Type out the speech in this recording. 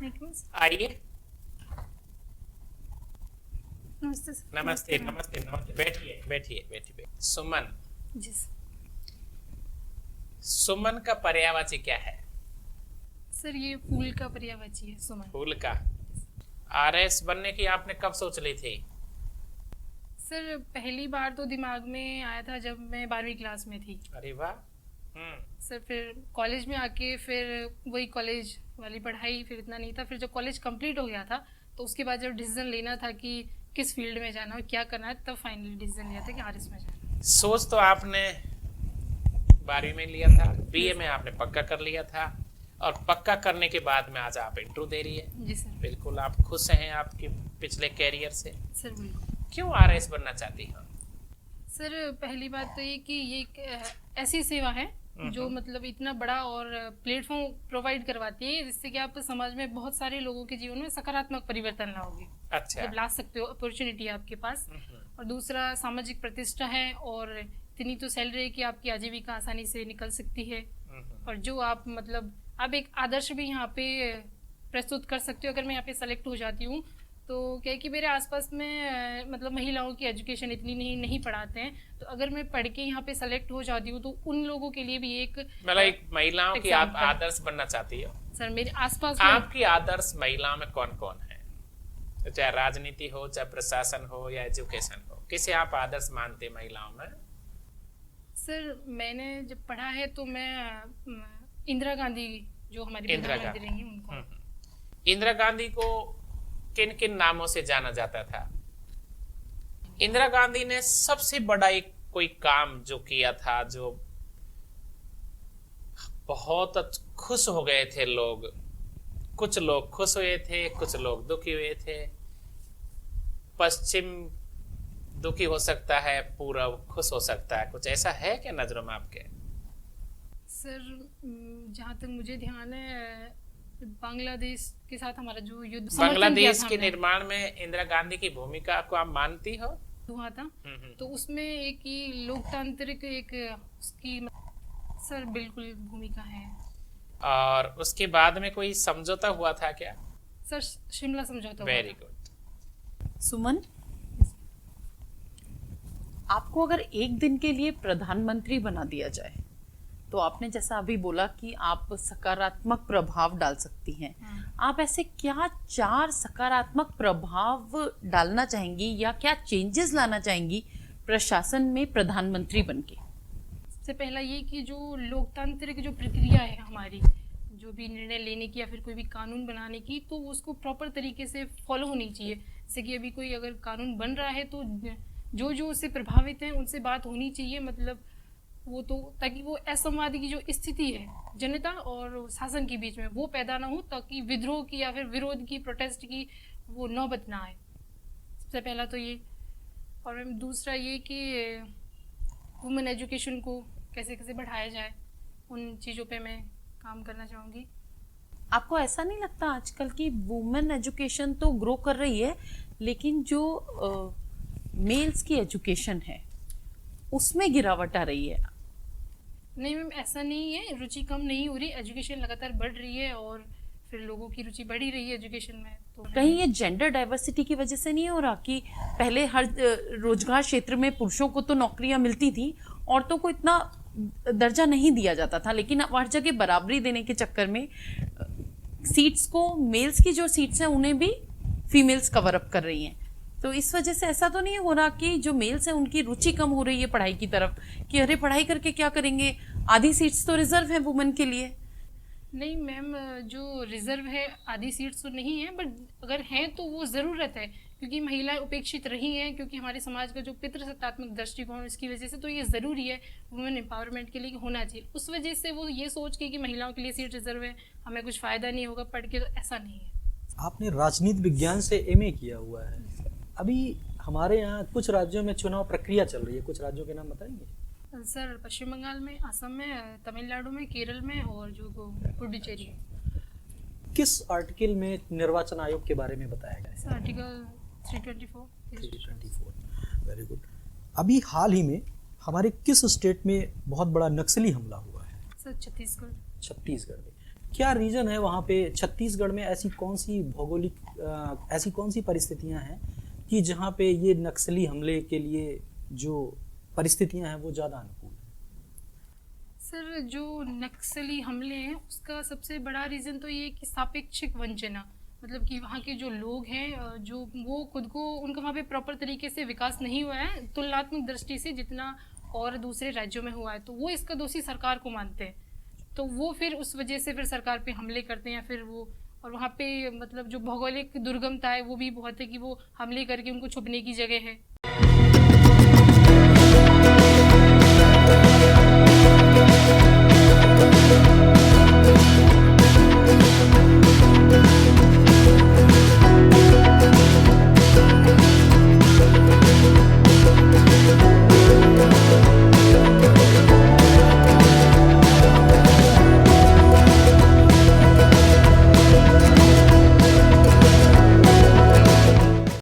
आइए। नमस्ते सर। नमस्ते नमस्ते नमस्ते, बैठिए बैठिए बैठिए। सुमन, जी सुमन का पर्यायवाची क्या है? सर, ये फूल का पर्यायवाची है सुमन। फूल का। आरएस बनने की आपने कब सोच ली थी? सर, पहली बार तो दिमाग में आया था जब मैं 12वीं क्लास में थी। अरे वाह। सर, फिर कॉलेज में आके फिर वही कॉलेज वाली पढ़ाई फिर इतना नहीं था। फिर जब कॉलेज कंप्लीट हो गया था तो उसके बाद जब डिसीजन लेना था कि किस फील्ड में जाना और क्या करना है, तब फाइनली डिसीजन लिया था कि आरएस में जाना है। सोच तो आपने 12वीं में लिया था, बीए में आपने पक्का कर लिया था, और पक्का करने के बाद में आज आप इंटरव्यू दे रही है। जी सर। बिल्कुल आप खुश हैं आपके पिछले कैरियर से? सर बिल्कुल। क्यों आरएस बनना चाहती हैं? सर, पहली बात तो ये कि ये एक ऐसी सेवा है जो मतलब इतना बड़ा और प्लेटफॉर्म प्रोवाइड करवाती है जिससे कि आप समाज में बहुत सारे लोगों के जीवन में सकारात्मक परिवर्तन लाओगे। अच्छा। जब ला सकते हो, अपॉर्चुनिटी है आपके पास। और दूसरा, सामाजिक प्रतिष्ठा है और इतनी तो सैलरी है कि आपकी आजीविका आसानी से निकल सकती है। और जो आप मतलब आप एक आदर्श भी यहाँ पे प्रस्तुत कर सकते हो। अगर मैं यहाँ पे सेलेक्ट हो जाती हूँ तो क्या है कि मेरे आसपास में मतलब महिलाओं की एजुकेशन इतनी नहीं पढ़ाते हैं, तो अगर मैं पढ़ के यहाँ पे सेलेक्ट हो जाती हूँ तो उन लोगों के लिए भी एक मतलब एक महिलाओं की आप आदर्श बनना चाहती हो? सर, मेरे आसपास आपकी आदर्श महिलाओं में कौन कौन है? चाहे राजनीति हो, चाहे प्रशासन हो या एजुकेशन हो, किसे आप आदर्श मानते महिलाओं में? सर, मैंने जब पढ़ा है तो मैं इंदिरा गांधी, जो हमारी प्रधानमंत्री रही हैं, उनको। इंदिरा गांधी को किन किन नामों से जाना जाता था? इंदिरा गांधी ने सबसे बड़ा एक कोई काम जो किया था, जो बहुत खुश हो गए थे लोग। कुछ लोग खुश हुए थे, कुछ लोग दुखी हुए थे। पश्चिम दुखी हो सकता है, पूर्व खुश हो सकता है। कुछ ऐसा है क्या नजरों में आपके? सर, जहाँ तक मुझे ध्यान है, बांग्लादेश के साथ हमारा जो युद्ध बांग्लादेश के निर्माण में इंदिरा गांधी की भूमिका को आप मानती हो? हुआ था। तो उसमें एक ही लोकतांत्रिक एक उसकी सर बिल्कुल भूमिका है। और उसके बाद में कोई समझौता हुआ था क्या? सर, शिमला समझौता। Very good. सुमन, आपको अगर एक दिन के लिए प्रधानमंत्री बना दिया जाए तो आपने जैसा अभी बोला कि आप सकारात्मक प्रभाव डाल सकती हैं। आप ऐसे क्या 4 सकारात्मक प्रभाव डालना चाहेंगी या क्या चेंजेस लाना चाहेंगी प्रशासन में प्रधानमंत्री बनके? सबसे पहला ये कि जो लोकतांत्रिक जो प्रक्रिया है हमारी, जो भी निर्णय लेने की या फिर कोई भी कानून बनाने की, तो उसको प्रॉपर तरीके से फॉलो होनी चाहिए। जैसे कि अभी कोई अगर कानून बन रहा है तो जो जो उससे प्रभावित हैं उनसे बात होनी चाहिए, मतलब वो तो, ताकि वो असंवाद की जो स्थिति है जनता और शासन के बीच में वो पैदा ना हो, ताकि विद्रोह की या फिर विरोध की, प्रोटेस्ट की वो नौबत ना आए। सबसे पहला तो ये। और दूसरा ये कि वुमेन एजुकेशन को कैसे कैसे बढ़ाया जाए, उन चीज़ों पे मैं काम करना चाहूँगी। आपको ऐसा नहीं लगता आजकल की वुमेन एजुकेशन तो ग्रो कर रही है, लेकिन जो मेल्स की एजुकेशन है उसमें गिरावट आ रही है? नहीं मैम, ऐसा नहीं है, रुचि कम नहीं हो रही, एजुकेशन लगातार बढ़ रही है और फिर लोगों की रुचि बढ़ी रही है एजुकेशन में। तो कहीं ये जेंडर डाइवर्सिटी की वजह से नहीं हो रहा कि पहले हर रोजगार क्षेत्र में पुरुषों को तो नौकरियां मिलती थी, औरतों को इतना दर्जा नहीं दिया जाता था, लेकिन अब हर जगह बराबरी देने के चक्कर में सीट्स को, मेल्स की जो सीट्स हैं उन्हें भी फीमेल्स कवर अप कर रही हैं। तो इस वजह से ऐसा तो नहीं हो रहा कि जो मेल्स हैं उनकी रुचि कम हो रही है पढ़ाई की तरफ, कि अरे पढ़ाई करके क्या करेंगे, आधी सीट्स तो रिजर्व है वुमेन के लिए? नहीं मैम, जो रिजर्व है आधी सीट्स तो नहीं है, बट अगर हैं तो वो ज़रूरत है, क्योंकि महिलाएं उपेक्षित रही हैं, क्योंकि हमारे समाज का जो पितृसत्तात्मक दृष्टिकोण, इसकी वजह से तो ये ज़रूरी है वुमेन एम्पावरमेंट के लिए होना चाहिए। उस वजह से वो ये सोच के कि महिलाओं के लिए सीट रिजर्व है, हमें कुछ फ़ायदा नहीं होगा पढ़ के, तो ऐसा नहीं है। आपने राजनीति विज्ञान से एमए किया हुआ है। अभी हमारे यहाँ कुछ राज्यों में चुनाव प्रक्रिया चल रही है, कुछ राज्यों के नाम बताएंगे? सर, पश्चिम बंगाल में, असम में, तमिलनाडु में, केरल में और जो पुडुचेरी। किस आर्टिकल में निर्वाचन आयोग के बारे में बताया गया है? Sir, article 324। Very good. अभी हाल ही में हमारे किस स्टेट में बहुत बड़ा नक्सली हमला हुआ है? सर, छत्तीसगढ़। छत्तीसगढ़ में। क्या रीजन है वहाँ पे छत्तीसगढ़ में? ऐसी कौन सी ऐसी कौन सी परिस्थितियाँ हैं कि जहाँ पे ये नक्सली हमले के लिए जो परिस्थितियाँ हैं वो ज़्यादा अनुकूल हैं? सर, जो नक्सली हमले हैं उसका सबसे बड़ा रीज़न तो ये है कि सापेक्षिक वंचना, मतलब कि वहाँ के जो लोग हैं जो वो खुद को, उनका वहाँ पे प्रॉपर तरीके से विकास नहीं हुआ है तुलनात्मक दृष्टि से जितना और दूसरे राज्यों में हुआ है, तो वो इसका दोषी सरकार को मानते हैं। तो वो फिर उस वजह से फिर सरकार पे हमले करते हैं, या फिर वो, और वहाँ पे मतलब जो भौगोलिक दुर्गमता है वो भी बहुत है कि वो हमले करके उनको छुपने की जगह है।